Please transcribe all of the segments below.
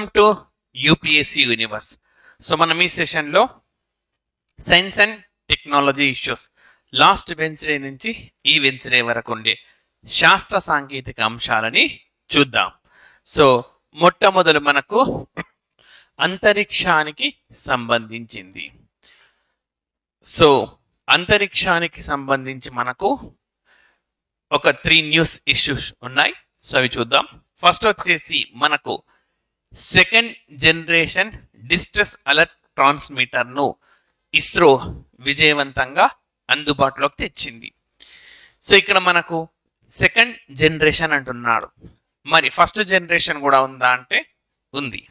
Welcome to UPSC universe. So మనం ఈ సెషన్లో science and technology issues last Wednesday నుంచి ఈ వెన్స్డే వరకు ఉండే శాస్త్ర సాంకేతిక అంశాలని చూద్దాం. సో మొట్టమొదలు మనకు అంతరిక్షానికి సంబంధించింది. సో అంతరిక్షానికి సంబంధించి మనకు ఒక 3 న్యూస్ ఇష్యూస్ ఉన్నాయి. సో అవి చూద్దాం. ఫస్ట్ వచ్చేసి మనకు సెకండ్ జనరేషన్ డిస్ట్రెస్ అలర్ట్ ట్రాన్స్మిటర్ను ఇస్రో విజయవంతంగా అందుబాటులోకి తెచ్చింది. సో ఇక్కడ మనకు సెకండ్ జనరేషన్ అంటున్నాడు, మరి ఫస్ట్ జనరేషన్ కూడా ఉందా అంటే ఉంది.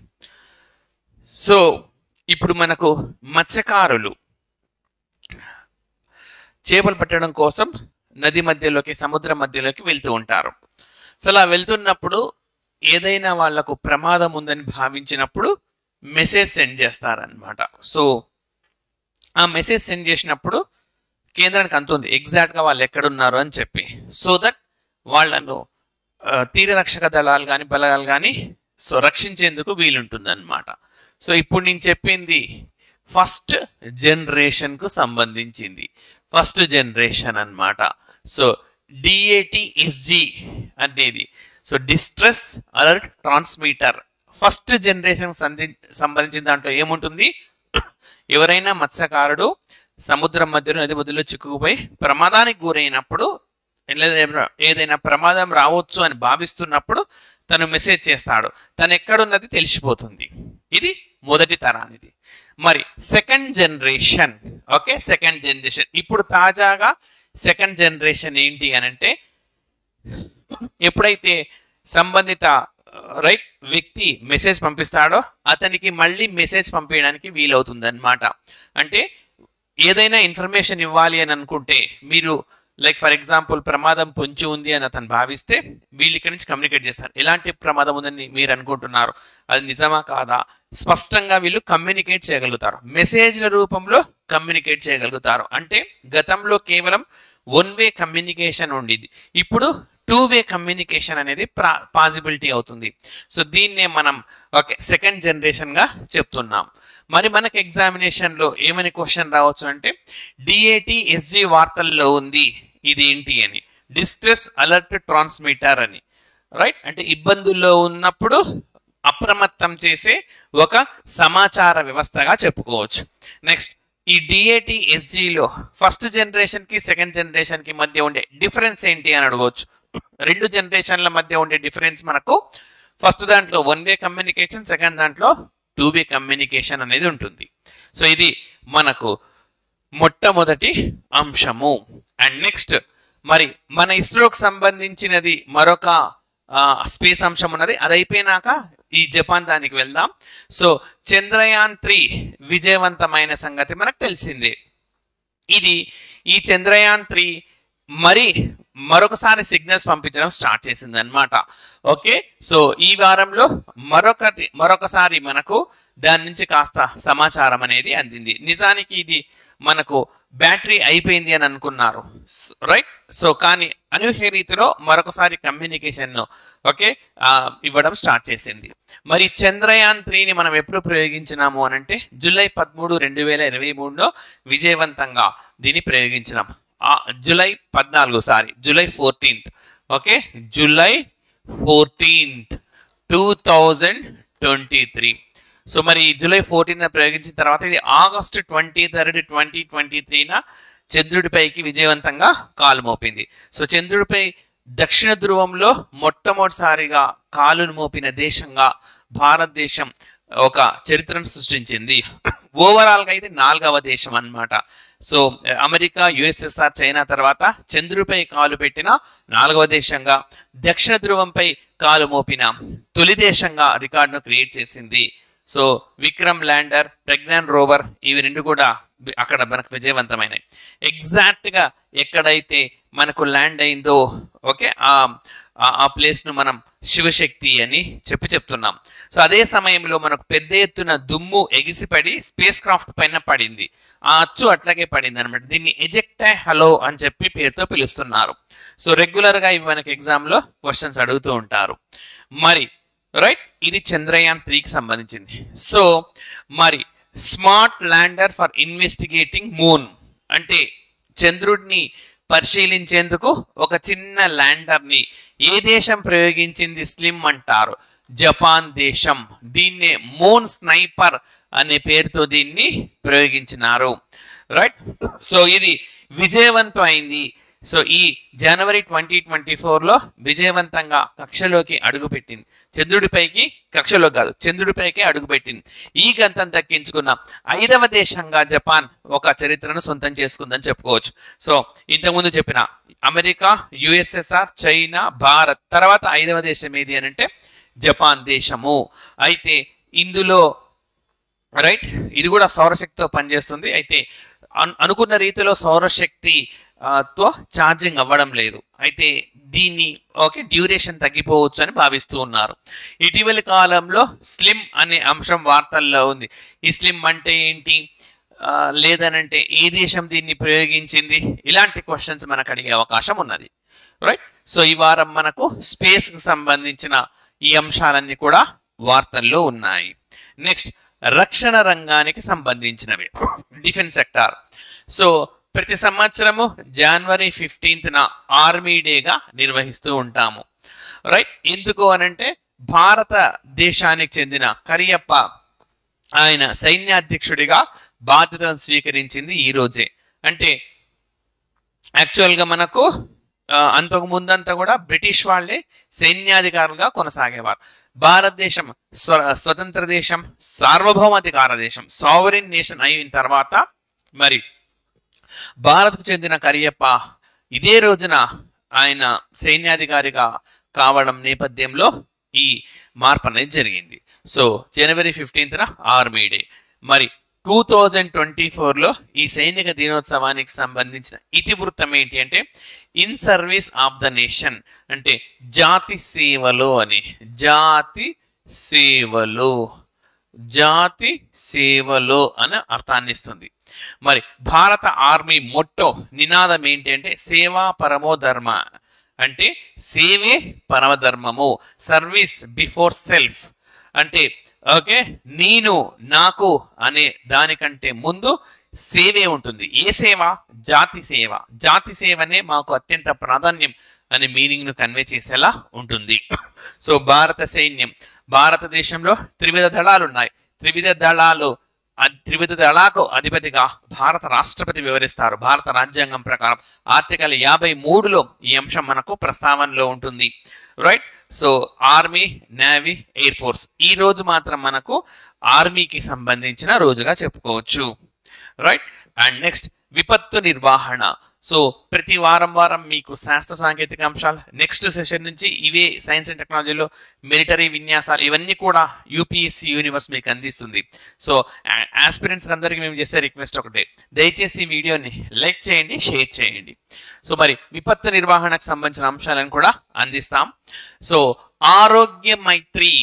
సో ఇప్పుడు మనకు మత్స్యకారులు చేపలు పట్టడం కోసం నది మధ్యలోకి, సముద్ర మధ్యలోకి వెళ్తూ ఉంటారు. సో అలా వెళ్తున్నప్పుడు ఏదైనా వాళ్లకు ప్రమాదం ఉందని భావించినప్పుడు మెసేజ్ సెండ్ చేస్తారనమాట. సో ఆ మెసేజ్ సెండ్ చేసినప్పుడు కేంద్రానికి అందుతుంది ఎగ్జాక్ట్గా వాళ్ళు ఎక్కడున్నారు అని చెప్పి, సో దట్ వాళ్ళను తీర రక్షక దళాలు కానీ బలగాలు కానీ సో రక్షించేందుకు వీలుంటుంది అనమాట. సో ఇప్పుడు నేను చెప్పింది ఫస్ట్ జనరేషన్కు సంబంధించింది, ఫస్ట్ జనరేషన్ అన్నమాట. సో DATSG అనేది so distress alert transmitter first generation సంబంధించిన దాంట్లో ఏముంటుంది, ఎవరైనా మత్స్యకారుడు సముద్రం మధ్యలో నది మధ్యలో చిక్కుకుపోయి ప్రమాదానికి గురైనప్పుడు, ఏదైనా ప్రమాదం రావచ్చు అని భావిస్తున్నప్పుడు తను మెసేజ్ చేస్తాడు, తను ఎక్కడున్నది తెలిసిపోతుంది. ఇది మొదటి తరానిది. మరి second generation, okay, second generation ఇప్పుడు తాజాగా సెకండ్ జనరేషన్ ఏంటి అని అంటే, ఎప్పుడైతే సంబంధిత వ్యక్తి మెసేజ్ పంపిస్తాడో అతనికి మళ్ళీ మెసేజ్ పంపించడానికి వీలవుతుంది అనమాట. అంటే ఏదైనా ఇన్ఫర్మేషన్ ఇవ్వాలి అని అనుకుంటే, మీరు లైక్ ఫర్ ఎగ్జాంపుల్ ప్రమాదం పొంచి ఉంది అని అతను భావిస్తే వీళ్ళు ఇక్కడి నుంచి కమ్యూనికేట్ చేస్తారు. ఎలాంటి ప్రమాదం ఉందని మీరు అనుకుంటున్నారు, అది నిజమా కాదా, స్పష్టంగా వీళ్ళు కమ్యూనికేట్ చేయగలుగుతారు, మెసేజ్ల రూపంలో కమ్యూనికేట్ చేయగలుగుతారు. అంటే గతంలో కేవలం 1 వే కమ్యూనికేషన్ ఉండేది, ఇప్పుడు 2 వే కమ్యూనికేషన్ అనేది పాసిబిలిటీ అవుతుంది. సో దీన్నే మనం ఓకే సెకండ్ జనరేషన్గా చెప్తున్నాం. మరి మనకు ఎగ్జామినేషన్లో ఏమని క్వశ్చన్ రావచ్చు అంటే, DATSG వార్తల్లో ఉంది, ఇది ఏంటి అని, డిస్ట్రెస్ అలర్ట్ ట్రాన్స్మిటర్ అని, రైట్, అంటే ఇబ్బందుల్లో ఉన్నప్పుడు అప్రమత్తం చేసే ఒక సమాచార వ్యవస్థగా చెప్పుకోవచ్చు. నెక్స్ట్ ఈ DATSGలో ఫస్ట్ జనరేషన్కి సెకండ్ జనరేషన్కి మధ్య ఉండే డిఫరెన్స్ ఏంటి అని అడగవచ్చు. 2 జనరేషన్ల మధ్య ఉండే డిఫరెన్స్ మనకు ఫస్ట్ దాంట్లో 1 వే కమ్యూనికేషన్, సెకండ్ దాంట్లో 2 వే కమ్యూనికేషన్ అనేది ఉంటుంది. సో ఇది మనకు మొట్టమొదటి అంశము. అండ్ నెక్స్ట్ మరి మన ఇస్రోకి సంబంధించినది మరొక స్పేస్ అంశం ఉన్నది, అది అయిపోయినాక ఈ జపాన్ దానికి వెళ్దాం. సో చంద్రయాన్ 3 విజయవంతమైన సంగతి మనకు తెలిసిందే. ఈ చంద్రయాన్ 3 మరొకసారి సిగ్నల్స్ పంపించడం స్టార్ట్ చేసింది అనమాట. ఓకే, సో ఈ వారంలో మరొకసారి మనకు దాని నుంచి కాస్త సమాచారం అనేది అందింది. నిజానికి ఇది మనకు బ్యాటరీ అయిపోయింది అని అనుకున్నారు, రైట్. సో కానీ అనూహ్య రీతిలో మరొకసారి కమ్యూనికేషన్ ఓకే ఇవ్వడం స్టార్ట్ చేసింది. మరి చంద్రయాన్ 3ని మనం ఎప్పుడు ప్రయోగించినాము అని అంటే జూలై 13, 2023లో విజయవంతంగా దీన్ని ప్రయోగించినాం. July 14th, okay, July 14th 2023. So మరి జూలై 14th ప్రయోగించిన తర్వాత ఇది ఆగస్టు 23rd 2023న చంద్రుడిపైకి విజయవంతంగా కాలు మోపింది. సో చంద్రుడిపై దక్షిణ ధ్రువంలో మొట్టమొదటిసారిగా కాలును మోపిన దేశంగా భారతదేశం ఒక చరిత్రను సృష్టించింది. ఓవరాల్గా అయితే 4వ దేశం అన్నమాట. సో అమెరికా, USSR, చైనా తర్వాత చంద్రుడిపై కాలు పెట్టిన 4వ దేశంగా, దక్షిణ ధ్రువంపై కాలు మోపిన తొలి దేశంగా రికార్డును క్రియేట్ చేసింది. So Vikram lander, Pragyan rover ఇవి 2 కూడా అక్కడ మనకు విజయవంతమైనవి. ఎగ్జాక్ట్గా ఎక్కడైతే మనకు ల్యాండ్ అయిందో ఓకే ఆ ప్లేస్ను మనం శివశక్తి అని చెప్తున్నాం. సో అదే సమయంలో మనకు పెద్ద ఎత్తున దుమ్ము ఎగిసిపడి స్పేస్ క్రాఫ్ట్ పైన పడింది, ఆ అచ్చు అట్లాగే పడింది అనమాట. దీన్ని ఎజెక్టై హలో అని చెప్పి పేరుతో పిలుస్తున్నారు. సో రెగ్యులర్గా ఇవి మనకి ఎగ్జామ్లో క్వశ్చన్స్ అడుగుతూ ఉంటారు. మరి రైట్. ఇది చంద్రయాన్ 3కి సంబంధించింది. సో మరి smart lander for investigating moon అంటే చంద్రుడిని పరిశీలించేందుకు ఒక చిన్న ల్యాండర్ ని ఏ దేశం ప్రయోగించింది? స్లిమ్ అంటారు, జపాన్ దేశం. దీన్నే మూన్ స్నైపర్ అనే పేరుతో దీన్ని ప్రయోగించినారు. రైట్. సో ఇది విజయవంతం అయింది. సో ఈ జనవరి 2024లో విజయవంతంగా కక్షలోకి అడుగుపెట్టింది. చంద్రుడిపైకి, కక్షలో కాదు చంద్రుడిపైకి అడుగుపెట్టింది. ఈ గంతం దక్కించుకున్న 5వ దేశంగా జపాన్ ఒక చరిత్రను సొంతం చేసుకుందని చెప్పుకోవచ్చు. సో ఇంతకుముందు చెప్పిన అమెరికా, యుఎస్ఎస్ఆర్, చైనా, భారత్ తర్వాత 5వ దేశం ఏది అని అంటే జపాన్ దేశము. అయితే ఇందులో రైట్ ఇది కూడా సౌరశక్తితో పనిచేస్తుంది. అయితే అనుకున్న రీతిలో సౌరశక్తి తో ఛార్జింగ్ అవ్వడం లేదు. అయితే దీన్ని డ్యూరేషన్ తగ్గిపోవచ్చు అని భావిస్తూ ఉన్నారు. ఇటీవలి కాలంలో స్లిమ్ అనే అంశం వార్తల్లో ఉంది. ఈ స్లిమ్ అంటే ఏంటి, లేదనంటే ఏ దేశం దీన్ని ప్రయోగించింది, ఇలాంటి క్వశ్చన్స్ మనకు అడిగే అవకాశం ఉన్నది. రైట్. సో ఈ వారం మనకు స్పేస్ కు సంబంధించిన ఈ అంశాలన్నీ కూడా వార్తల్లో ఉన్నాయి. నెక్స్ట్ రక్షణ రంగానికి సంబంధించినవి, డిఫెన్స్ సెక్టార్. సో ప్రతి సంవత్సరము జనవరి 15న ఆర్మీ డేగా నిర్వహిస్తూ ఉంటాము. రైట్. ఎందుకు అనంటే భారతదేశానికి చెందిన కరియప్ప ఆయన సైన్యాధ్యక్షుడిగా బాధ్యతను స్వీకరించింది ఈ రోజే. అంటే యాక్చువల్గా మనకు అంతకు ముందంతా కూడా బ్రిటిష్ వాళ్ళే సైన్యాధికారులుగా కొనసాగేవారు. భారతదేశం స్వతంత్ర దేశం, సార్వభౌమాధికార దేశం, సావరిన్ నేషన్ అయిన తర్వాత మరి భారత్కు చెందిన కరియప్ప ఇదే రోజున ఆయన సైన్యాధికారిగా కావడం నేపథ్యంలో ఈ మార్పు అనేది జరిగింది. సో జనవరి 15న ఆర్మీ డే. మరి 2024లో ఈ సైనిక దినోత్సవానికి సంబంధించిన ఇతివృత్తం ఏంటి అంటే in service of the nation, అంటే జాతి సేవలో అని. జాతి సేవలో, జాతి సేవలో అని అర్థాన్ని ఇస్తుంది. మరి భారత ఆర్మీ మొట్టో నినాదం ఏంటి అంటే సేవా పరమో ధర్మ, అంటే సేవే పరమధర్మము. సర్వీస్ బిఫోర్ సెల్ఫ్, అంటే నేను నాకు అనే దానికంటే ముందు సేవే ఉంటుంది. ఏ సేవ? జాతి సేవ. జాతి సేవనే మాకు అత్యంత ప్రాధాన్యం అనే మీనింగ్ ను కన్వే చేసేలా ఉంటుంది. సో భారత సైన్యం, భారతదేశంలో త్రివిధ దళాలు ఉన్నాయి. త్రివిధ దళాలకు అధిపతిగా భారత రాష్ట్రపతి వివరిస్తారు. భారత రాజ్యాంగం ప్రకారం ఆర్టికల్ 53లో ఈ అంశం మనకు ప్రస్తావనలో ఉంటుంది. Right. So army, navy, air force ఈ రోజు మాత్రం మనకు ఆర్మీకి సంబంధించిన రోజుగా చెప్పుకోవచ్చు. రైట్. అండ్ నెక్స్ట్ విపత్తు నిర్వహణ. సో ప్రతి వారం మీకు శాస్త్ర సాంకేతిక అంశాలు, నెక్స్ట్ సెషన్ నుంచి ఇవే సైన్స్ అండ్ టెక్నాలజీలో మిలిటరీ విన్యాసాలు, ఇవన్నీ కూడా యూపీఎస్సీ యూనివర్స్ మీకు అందిస్తుంది. సో ఆస్పిరెంట్స్ అందరికీ మేము చేసే రిక్వెస్ట్ ఒకటే, దయచేసి ఈ వీడియోని లైక్ చేయండి, షేర్ చేయండి. సో మరి విపత్తు నిర్వహణకు సంబంధించిన అంశాలను కూడా అందిస్తాం. సో ఆరోగ్య మైత్రి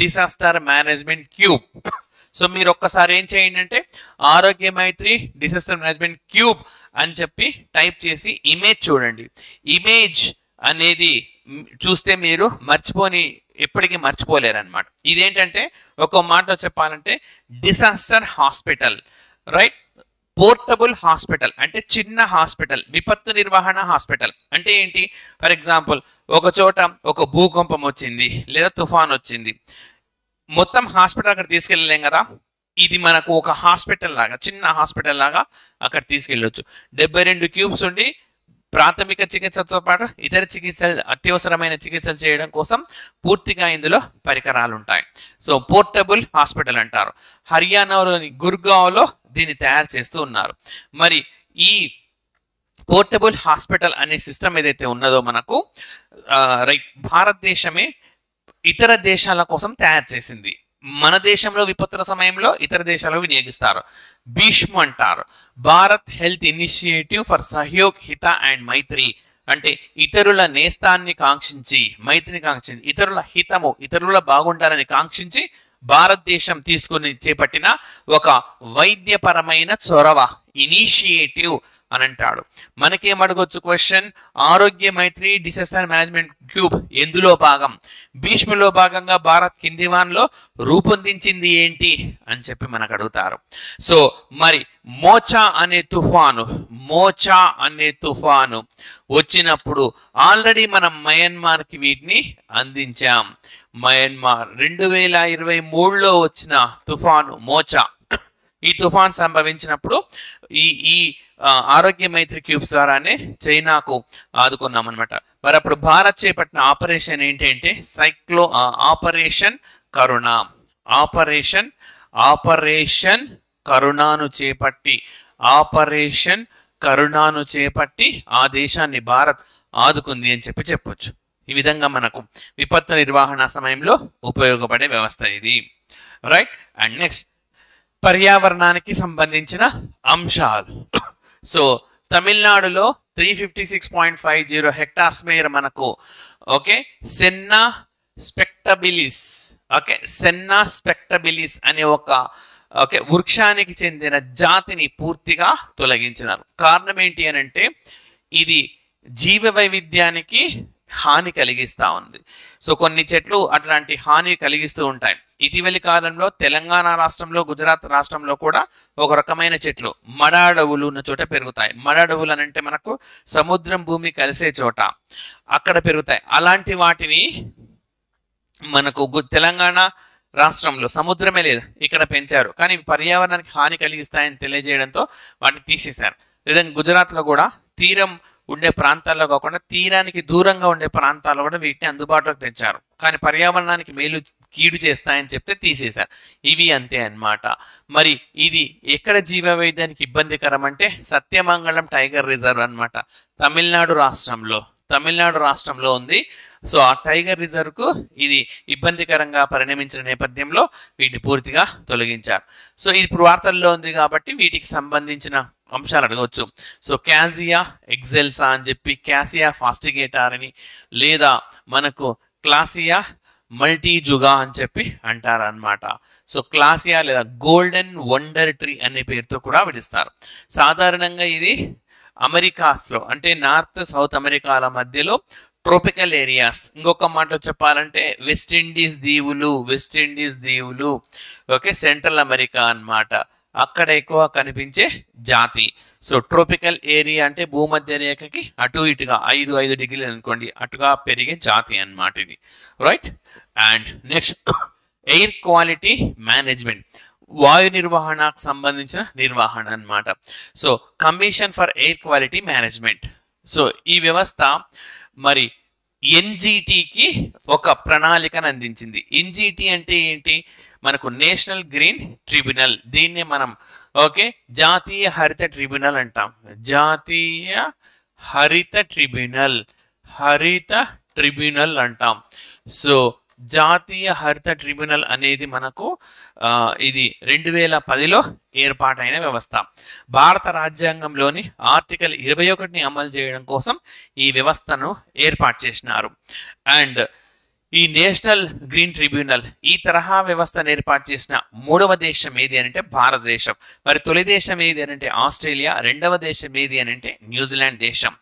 డిసాస్టర్ మేనేజ్మెంట్ క్యూబ్. సో మీరు ఒక్కసారి ఏం చేయండి అంటే ఆరోగ్య మైత్రి డిసాస్టర్ మేనేజ్మెంట్ క్యూబ్ అని చెప్పి టైప్ చేసి ఇమేజ్ చూడండి. ఇమేజ్ అనేది చూస్తే మీరు ఎప్పటికీ మర్చిపోలేరు అనమాట. ఇదేంటంటే ఒక మాటలో చెప్పాలంటే disaster hospital. Right. Portable hospital అంటే చిన్న హాస్పిటల్. విపత్తు నిర్వహణ హాస్పిటల్ అంటే ఏంటి? ఫర్ ఎగ్జాంపుల్ ఒక చోట ఒక భూకంపం వచ్చింది లేదా తుఫాన్ వచ్చింది, మొత్తం హాస్పిటల్ అక్కడ తీసుకెళ్ళలేం కదా. ఇది మనకు ఒక హాస్పిటల్ లాగా, చిన్న హాస్పిటల్ లాగా అక్కడ తీసుకెళ్ళొచ్చు. 72 క్యూబ్స్ ఉండి ప్రాథమిక చికిత్సతో పాటు ఇతర చికిత్సలు, అత్యవసరమైన చికిత్సలు చేయడం కోసం పూర్తిగా ఇందులో పరికరాలు ఉంటాయి. సో పోర్టబుల్ హాస్పిటల్ అంటారు. హర్యానాలోని గుర్గావ్లో దీన్ని తయారు చేస్తూ ఉన్నారు. మరి ఈ పోర్టబుల్ హాస్పిటల్ అనే సిస్టమ్ ఏదైతే ఉన్నదో మనకు భారతదేశమే ఇతర దేశాల కోసం తయారు చేసింది. మన దేశంలో విపత్తుల సమయంలో ఇతర దేశాల్లో వినియోగిస్తారు. భీష్మ్ అంటారు, Bharat health initiative for Sahyog Hita and మైత్రి. అంటే ఇతరుల నేస్తాన్ని కాంక్షించి, మైత్రిని కాంక్షించి, ఇతరుల హితము, ఇతరుల బాగుండాలని కాంక్షించి భారతదేశం తీసుకుని చేపట్టిన ఒక వైద్యపరమైన చొరవ, ఇనిషియేటివ్ అని అంటాడు. మనకేం అడగొచ్చు క్వశ్చన్, ఆరోగ్య మైత్రి డిసాస్టర్ మేనేజ్మెంట్ క్యూబ్ ఎందులో భాగం? భీష్మలో భాగంగా భారత్ కిందివాన్లో రూపొందించింది ఏంటి అని చెప్పి మనకు అడుగుతారు. సో మరి మోచా అనే తుఫాను వచ్చినప్పుడు ఆల్రెడీ మనం మయన్మార్కి వీటిని అందించాం. మయన్మార్ 2023లో వచ్చిన తుఫాను మోచా, ఈ తుఫాన్ సంభవించినప్పుడు ఈ ఆరోగ్య మైత్రి క్యూబ్స్ ద్వారానే చైనాకు ఆదుకున్నాం అనమాట. మరి అప్పుడు భారత్ చేపట్టిన ఆపరేషన్ ఏంటంటే ఆపరేషన్ కరుణాను చేపట్టి ఆ దేశాన్ని భారత్ ఆదుకుంది అని చెప్పొచ్చు. ఈ విధంగా మనకు విపత్తు నిర్వహణ సమయంలో ఉపయోగపడే వ్యవస్థ ఇది, రైట్. అండ్ నెక్స్ట్ పర్యావరణానికి సంబంధించిన అంశాలు. సో తమిళనాడులో 356.50 హెక్టార్స్ మేర మనకు సెన్నా స్పెక్టబిలిస్ అనే ఒక వృక్షానికి చెందిన జాతిని పూర్తిగా తొలగించినారు. కారణం ఏంటి అని అంటే ఇది జీవ వైవిధ్యానికి హాని కలిగిస్తూ ఉంది. సో కొన్ని చెట్లు అట్లాంటి హాని కలిగిస్తూ ఉంటాయి. ఇటీవలి కాలంలో తెలంగాణ రాష్ట్రంలో, గుజరాత్ రాష్ట్రంలో కూడా ఒక రకమైన చెట్లు మడ అడవులు ఉన్న చోట పెరుగుతాయి. మడ అడవులు అని అంటే మనకు సముద్రం భూమి కలిసే చోట అక్కడ పెరుగుతాయి. అలాంటి వాటిని మనకు తెలంగాణ రాష్ట్రంలో సముద్రమే లేదు, ఇక్కడ పెంచారు. కానీ పర్యావరణానికి హాని కలిగిస్తాయని తెలియజేయడంతో వాటిని తీసేశారు. లేదంటే గుజరాత్లో కూడా తీరం ఉండే ప్రాంతాల్లో కాకుండా తీరానికి దూరంగా ఉండే ప్రాంతాల్లో కూడా వీటిని అందుబాటులోకి తెచ్చారు. కానీ పర్యావరణానికి కీడు చేస్తాయని చెప్తే తీసేశారు. ఇవి అంతే అన్నమాట. మరి ఇది ఎక్కడ జీవ వైవిధ్యానికి ఇబ్బందికరం అంటే సత్యమంగళం టైగర్ రిజర్వ్ అన్నమాట. తమిళనాడు రాష్ట్రంలో ఉంది. సో ఆ టైగర్ రిజర్వ్ కు ఇది ఇబ్బందికరంగా పరిణమించిన నేపథ్యంలో వీటిని పూర్తిగా తొలగించారు. సో ఇది ఇప్పుడు వార్తల్లో ఉంది కాబట్టి వీటికి సంబంధించిన అంశాలు అడగవచ్చు. సో క్యాసియా ఎగ్జెల్సా అని చెప్పి, క్యాసియా ఫాస్టిగేటార్ అని, లేదా మనకు క్లాసియా మల్టీజుగా అని చెప్పి అంటారు అనమాట. సో క్లాసియా లేదా గోల్డెన్ వండర్ ట్రీ అనే పేరుతో కూడా పిలుస్తారు. సాధారణంగా ఇది అమెరికాస్లో అంటే నార్త్ సౌత్ అమెరికాల మధ్యలో ట్రోపికల్ ఏరియాస్, ఇంకొక మాటలో చెప్పాలంటే వెస్ట్ ఇండీస్ దీవులు సెంట్రల్ అమెరికా అన్నమాట, అక్కడ ఎక్కువ కనిపించే జాతి. సో ట్రోపికల్ ఏరియా అంటే భూమధ్య రేఖకి అటు ఇటుగా 5 డిగ్రీలు అనుకోండి అటుగా పెరిగే జాతి అన్నమాట ఇది, right. And next air quality management, వాయు నిర్వహణకు సంబంధించిన నిర్వహణ అన్నమాట. So commission for air quality management. So ఈ వ్యవస్థ మరి ఎన్జిటికి ఒక ప్రణాళికను అందించింది. ఎన్జిటి అంటే ఏంటి? మనకు నేషనల్ గ్రీన్ ట్రిబ్యునల్, దీన్ని మనం జాతీయ హరిత ట్రిబ్యునల్ అంటాం. జాతీయ హరిత ట్రిబ్యునల్ అంటాం. సో జాతీయ హరిత ట్రిబ్యునల్ అనేది మనకు ఇది 2010లో ఏర్పాటైన వ్యవస్థ. భారత రాజ్యాంగంలోని ఆర్టికల్ 21ని అమలు చేయడం కోసం ఈ వ్యవస్థను ఏర్పాటు చేసినారు. అండ్ ఈ నేషనల్ గ్రీన్ ట్రిబ్యునల్ ఈ తరహా వ్యవస్థను ఏర్పాటు చేసిన మూడవ దేశం ఏది అంటే భారతదేశం. మరి తొలి దేశం ఏది అంటే ఆస్ట్రేలియా, రెండవ దేశం ఏది అంటే న్యూజిలాండ్ దేశం.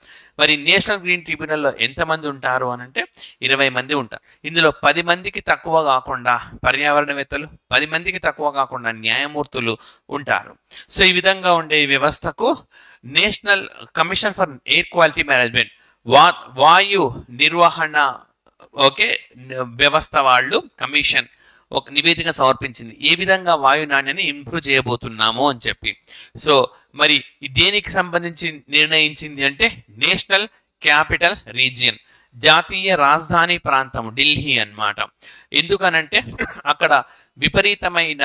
మరి నేషనల్ గ్రీన్ ట్రిబ్యునల్లో ఎంతమంది ఉంటారు అంటే 20 మంది ఉంటారు. ఇందులో 10 మందికి తక్కువ కాకుండా పర్యావరణవేత్తలు, 10 మందికి తక్కువ కాకుండా న్యాయమూర్తులు ఉంటారు. సో ఈ విధంగా ఉండే ఈ వ్యవస్థకు national commission for air quality management, వాయు నిర్వహణ వ్యవస్థ వాళ్ళు కమిషన్ ఒక నివేదిక సమర్పించింది, ఏ విధంగా వాయు నాణ్యాన్ని ఇంప్రూవ్ చేయబోతున్నాము అని చెప్పి. సో మరి దేనికి సంబంధించి నిర్ణయించింది అంటే నేషనల్ క్యాపిటల్ రీజియన్, జాతీయ రాజధాని ప్రాంతం ఢిల్లీ అన్నమాట. ఎందుకనంటే అక్కడ విపరీతమైన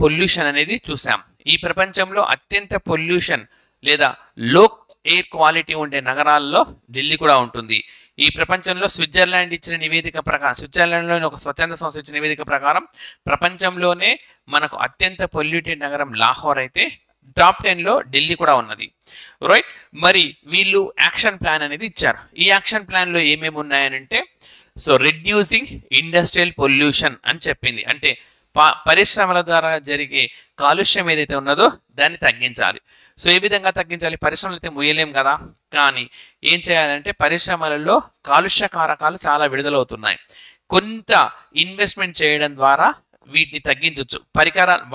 పొల్యూషన్ అనేది చూసాం. ఈ ప్రపంచంలో అత్యంత పొల్యూషన్ లేదా లో ఎయిర్ క్వాలిటీ ఉండే నగరాల్లో ఢిల్లీ కూడా ఉంటుంది. ఈ ప్రపంచంలో స్విట్జర్లాండ్ ఇచ్చిన నివేదిక ప్రకారం, స్విట్జర్లాండ్లోని ఒక స్వచ్ఛంద సంస్థ ఇచ్చిన నివేదిక ప్రకారం ప్రపంచంలోనే మనకు అత్యంత పొల్యూటెడ్ నగరం లాహోర్ అయితే టాప్ 10లో ఢిల్లీ కూడా ఉన్నది, రైట్. మరి వీళ్ళు యాక్షన్ ప్లాన్ అనేది ఇచ్చారు. ఈ యాక్షన్ ప్లాన్ లో ఏమేమి ఉన్నాయనంటే సో రెడ్యూసింగ్ ఇండస్ట్రియల్ పొల్యూషన్ అని చెప్పింది. అంటే పరిశ్రమల ద్వారా జరిగే కాలుష్యం ఏదైతే ఉన్నదో దాన్ని తగ్గించాలి. సో ఏ విధంగా తగ్గించాలి? పరిశ్రమలు అయితే ముయ్యలేం కదా, కానీ ఏం చేయాలంటే పరిశ్రమలలో కాలుష్య కారకాలు చాలా విడుదలవుతున్నాయి. కొంత ఇన్వెస్ట్మెంట్ చేయడం ద్వారా వీటిని తగ్గించవచ్చు.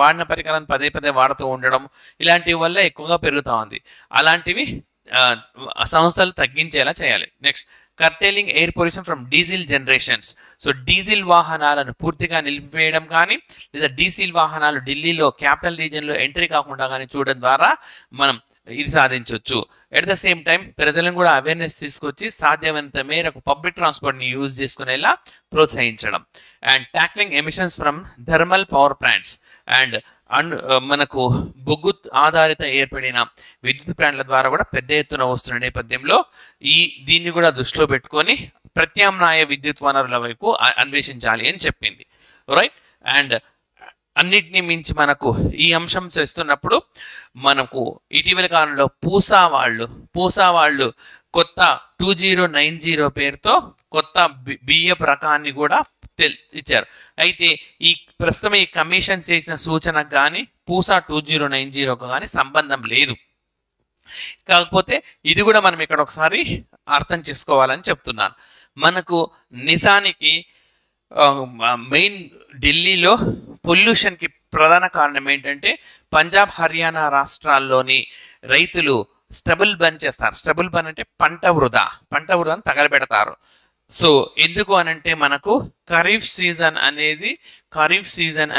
వాడిన పరికరాలను పదే పదే వాడుతూ ఉండడం ఇలాంటివి వల్ల ఎక్కువగా పెరుగుతూ ఉంది. అలాంటివి సంస్థలు తగ్గించేలా చేయాలి. Next, కర్టైలింగ్ air pollution from diesel generations. So diesel వాహనాలను పూర్తిగా నిలిపివేయడం కానీ, లేదా డీజిల్ వాహనాలు ఢిల్లీలో క్యాపిటల్ రీజియన్లో ఎంట్రీ కాకుండా కానీ చూడడం ద్వారా మనం ఇది సాధించవచ్చు. ఎట్ ద సేమ్ టైం ప్రజలను కూడా అవేర్నెస్ తీసుకొచ్చి సాధ్యమైనంత మేరకు పబ్లిక్ ట్రాన్స్పోర్ట్ని యూజ్ చేసుకునేలా ప్రోత్సహించడం. And tackling emissions from thermal power plants and మనకు బొగ్గు ఆధారిత ఏర్పడిన విద్యుత్ ప్లాంట్ల ద్వారా కూడా పెద్ద ఎత్తున వస్తున్న నేపథ్యంలో దీన్ని కూడా దృష్టిలో పెట్టుకొని ప్రత్యామ్నాయ విద్యుత్ వనరుల వైపు అన్వేషించాలి అని చెప్పింది. రైట్. అండ్ అన్నిటినీ మించి మనకు ఈ అంశం చేస్తున్నప్పుడు మనకు ఇటీవల కాలంలో పూసా వాళ్ళు కొత్త 2090 పేరుతో కొత్త బియ్యపు రకాన్ని కూడా ఇచ్చారు. అయితే ఈ ప్రస్తుతం ఈ కమిషన్ చేసిన సూచనకు కానీ పూసా 2090 కానీ సంబంధం లేదు. కాకపోతే ఇది కూడా మనం ఇక్కడ ఒకసారి అర్థం చేసుకోవాలని చెప్తున్నాను. మనకు నిజానికి మెయిన్ ఢిల్లీలో పొల్యూషన్కి ప్రధాన కారణం ఏంటంటే పంజాబ్, హర్యానా రాష్ట్రాల్లోని రైతులు స్టబుల్ బర్న్ చేస్తారు. స్టబుల్ బర్న్ అంటే పంట వృధాని తగలబెడతారు. సో ఎందుకు అనంటే మనకు ఖరీఫ్ సీజన్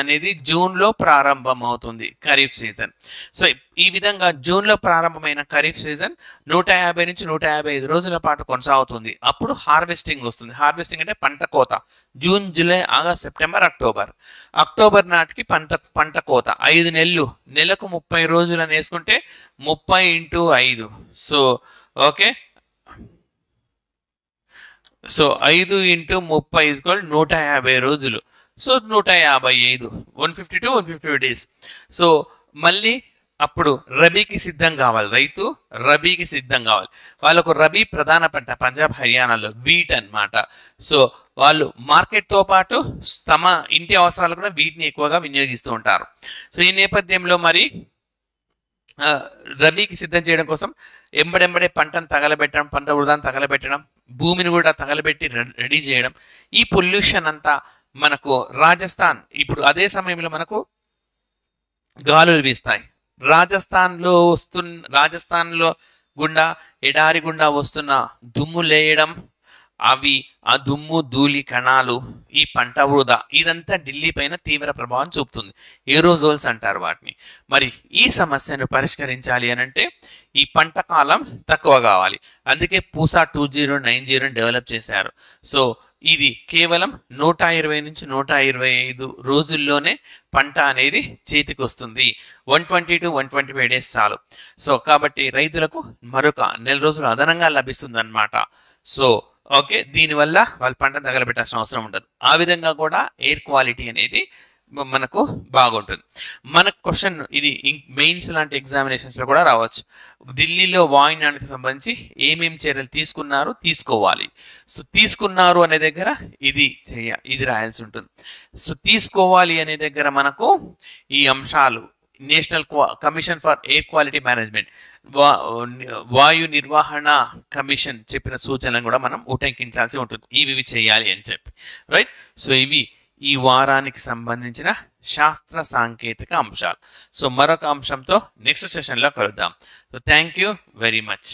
అనేది జూన్లో ప్రారంభం అవుతుంది. ఖరీఫ్ సీజన్. సో ఈ విధంగా జూన్లో ప్రారంభమైన ఖరీఫ్ సీజన్ 150 నుంచి 155 రోజుల పాటు కొనసాగుతుంది. అప్పుడు హార్వెస్టింగ్ వస్తుంది. హార్వెస్టింగ్ అంటే పంట కోత. June, July, August, September, October నాటికి పంట కోత. 5 నెలలు, నెలకు 30 రోజులని వేసుకుంటే 30 × 5. సో ఓకే, సో 5 × 30 = 150 రోజులు. So 155, 152 days. సో మళ్ళీ అప్పుడు రబీకి సిద్ధం కావాలి. రైతు రబీకి సిద్ధం కావాలి. వాళ్ళకు రబీ ప్రధాన పంట పంజాబ్, హర్యానాలో వీట్ అన్నమాట. సో వాళ్ళు మార్కెట్తో పాటు తమ ఇంటి అవసరాలు కూడా వీటిని ఎక్కువగా వినియోగిస్తూ ఉంటారు. సో ఈ నేపథ్యంలో మరి రబీకి సిద్ధం చేయడం కోసం ఎంబడెంబడే పంటను తగలబెట్టడం, పంట వృధాన్ని తగలబెట్టడం, భూమిని కూడా తగలబెట్టి రెడీ చేయడం, ఈ పొల్యూషన్ అంతా మనకు ఇప్పుడు అదే సమయంలో మనకు గాలులు వీస్తాయి. రాజస్థాన్లో గుండా ఎడారి గుండా వస్తున్న దుమ్ము లేయడం, ఆ దుమ్ము ధూళి కణాలు, ఈ పంట వృధా, ఇదంతా ఢిల్లీ పైన తీవ్ర ప్రభావం చూపుతుంది. ఏరోజోల్స్ అంటారు వాటిని. మరి ఈ సమస్యను పరిష్కరించాలి అనంటే ఈ పంట కాలం తక్కువ కావాలి. అందుకే పూసా 2090 డెవలప్ చేశారు. సో ఇది కేవలం 120 నుంచి 125 రోజుల్లోనే పంట అనేది చేతికి వస్తుంది. 120 to 125 డేస్ చాలు. సో కాబట్టి రైతులకు మరొక 4 రోజులు అదనంగా లభిస్తుంది అన్నమాట. సో ఓకే, దీనివల్ల వాళ్ళు పంట తగలబెట్టాల్సిన అవసరం ఉండదు. ఆ విధంగా కూడా ఎయిర్ క్వాలిటీ అనేది మనకు బాగుంటుంది. మనకు క్వశ్చన్ ఇది మెయిన్స్ లాంటి ఎగ్జామినేషన్స్ లో కూడా రావచ్చు. ఢిల్లీలో వాయు నాణ్యతకు సంబంధించి ఏమేమి చర్యలు తీసుకోవాలి. సో తీసుకున్నారు అనే దగ్గర ఇది రాయాల్సి ఉంటుంది. సో తీసుకోవాలి అనే దగ్గర మనకు ఈ అంశాలు national commission for air quality management, వాయు నిర్వహణ కమిషన్ చెప్పిన సూచనలను కూడా మనం ఉటంకించాల్సి ఉంటుంది. ఇవి చేయాలి అని చెప్పి. రైట్. సో ఇవి ఈ వారానికి సంబంధించిన శాస్త్ర సాంకేతిక అంశాలు. సో మరొక అంశంతో నెక్స్ట్ సెషన్లో కలుద్దాం. So thank you very much.